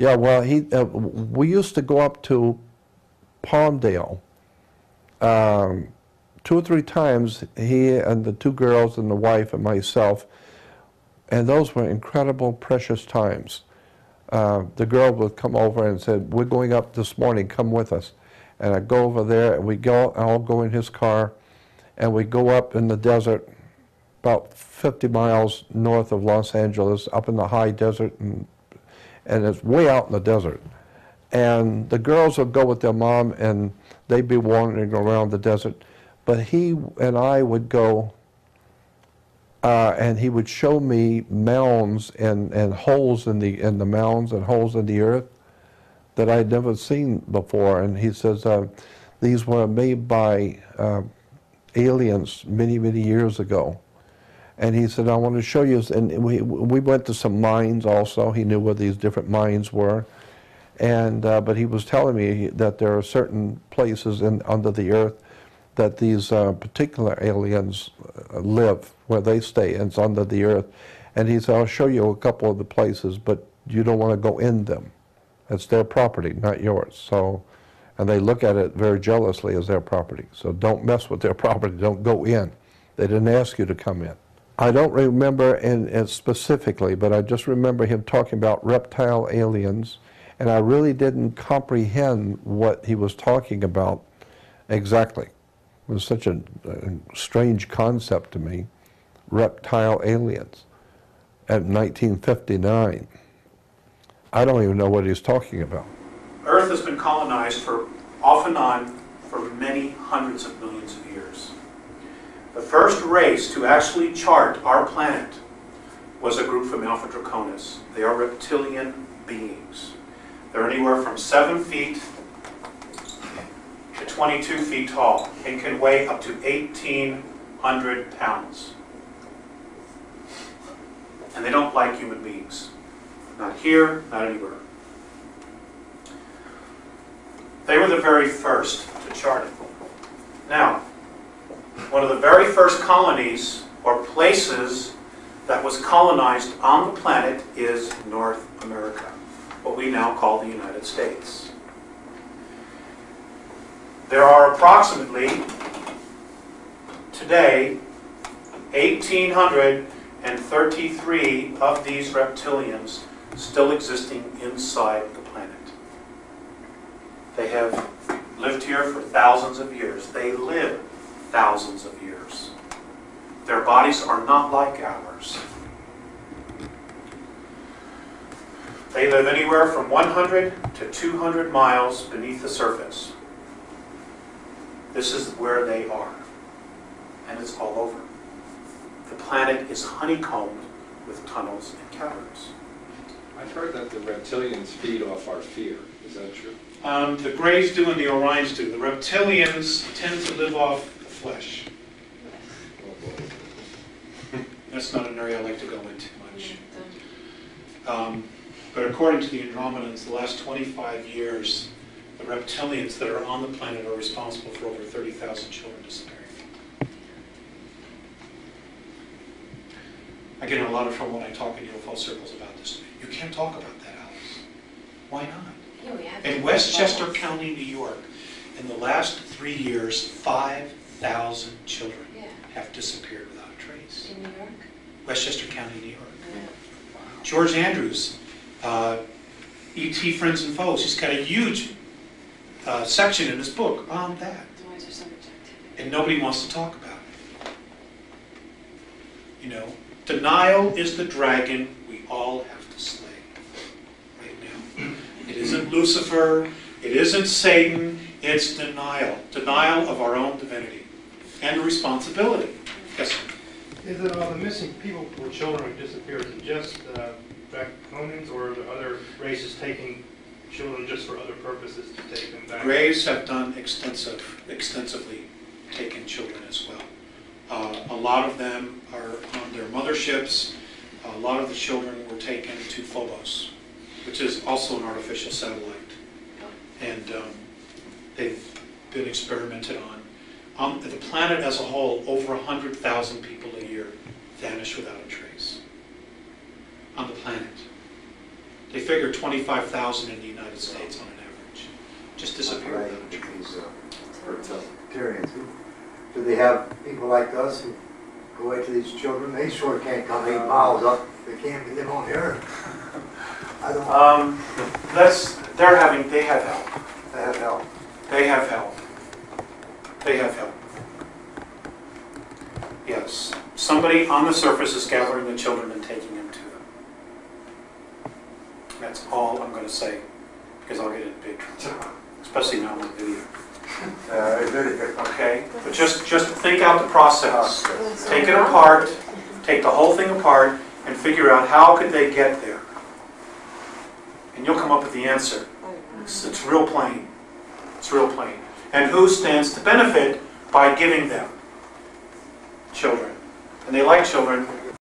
Yeah, well, we used to go up to Palmdale 2 or 3 times, he and the 2 girls and the wife and myself, and those were incredible, precious times. The girl would come over and said, "We're going up this morning, come with us." And I'd go over there, and I'll go in his car, and we go up in the desert, about 50 miles north of Los Angeles, up in the high desert, and it's way out in the desert. And the girls would go with their mom, and they'd be wandering around the desert. But he and I would go, and he would show me mounds and holes in the mounds and holes in the earth that I'd never seen before. And he says these were made by aliens many, many years ago. And he said, "I want to show you." And we went to some mines also. He knew where these different mines were. And but he was telling me that there are certain places under the earth that these particular aliens live, where they stay, and it's under the earth. And he said, "I'll show you a couple of the places, but you don't want to go in them. It's their property, not yours." So, and they look at it very jealously as their property. So don't mess with their property. Don't go in. They didn't ask you to come in. I don't remember in specifically, but I just remember him talking about reptile aliens, and I really didn't comprehend what he was talking about exactly. It was such a strange concept to me, reptile aliens, at 1959. I don't even know what he's talking about. Earth has been colonized off and on for many hundreds of millions of years. The first race to actually chart our planet was a group from Alpha Draconis. They are reptilian beings. They're anywhere from 7 feet to 22 feet tall and can weigh up to 1,800 pounds. And they don't like human beings. Not here, not anywhere. They were the very first to chart it. Now, one of the very first colonies or places that was colonized on the planet is North America, what we now call the United States. There are approximately, today, 1,833 of these reptilians still existing inside the planet. They have lived here for thousands of years. They live thousands of years. Their bodies are not like ours. They live anywhere from 100 to 200 miles beneath the surface. This is where they are. And it's all over. The planet is honeycombed with tunnels and caverns. I've heard that the reptilians feed off our fear. Is that true? The Greys do and the Orions do. The reptilians tend to live off the flesh. That's not an area I like to go into much. But according to the Andromedans, the last 25 years, the reptilians that are on the planet are responsible for over 30,000 children disappearing. I get in a lot of trouble when I talk in UFO circles about this. You can't talk about that, Alice. Why not? In Westchester County, New York, in the last 3 years, 5,000 children have disappeared without a trace. In New York? Westchester County, New York. George Andrews, E.T. Friends and Foes, he's got a huge section in his book on that. And nobody wants to talk about it. You know, denial is the dragon we all have to slay right now. It isn't Lucifer, it isn't Satan, it's denial. Denial of our own divinity and responsibility. Yes, sir. Is it the missing people or children who disappeared, is it just Draconians, or are there other races taking children just for other purposes to take them back? Greys have done extensively taken children as well. A lot of them are on their motherships. A lot of the children were taken to Phobos, which is also an artificial satellite. And they've been experimented on. The planet as a whole, over 100,000 people a year vanish without a trace. On the planet. They figure 25,000 in the United States on an average. Just disappear Right, without a trace. these Reptilians. Reptilians. Do they have people like us who go after these children? They sure can't come 8 miles up. They can't get them on here. I don't. They have help. They have help. They have help. They have help. Yes. Somebody on the surface is gathering the children and taking them to them. That's all I'm going to say, because I'll get in big trouble, especially now on video. Okay? But just think out the process. Take it apart, take the whole thing apart, and figure out how could they get there. And you'll come up with the answer. It's real plain. It's real plain. And who stands to benefit by giving them? Children. And they like children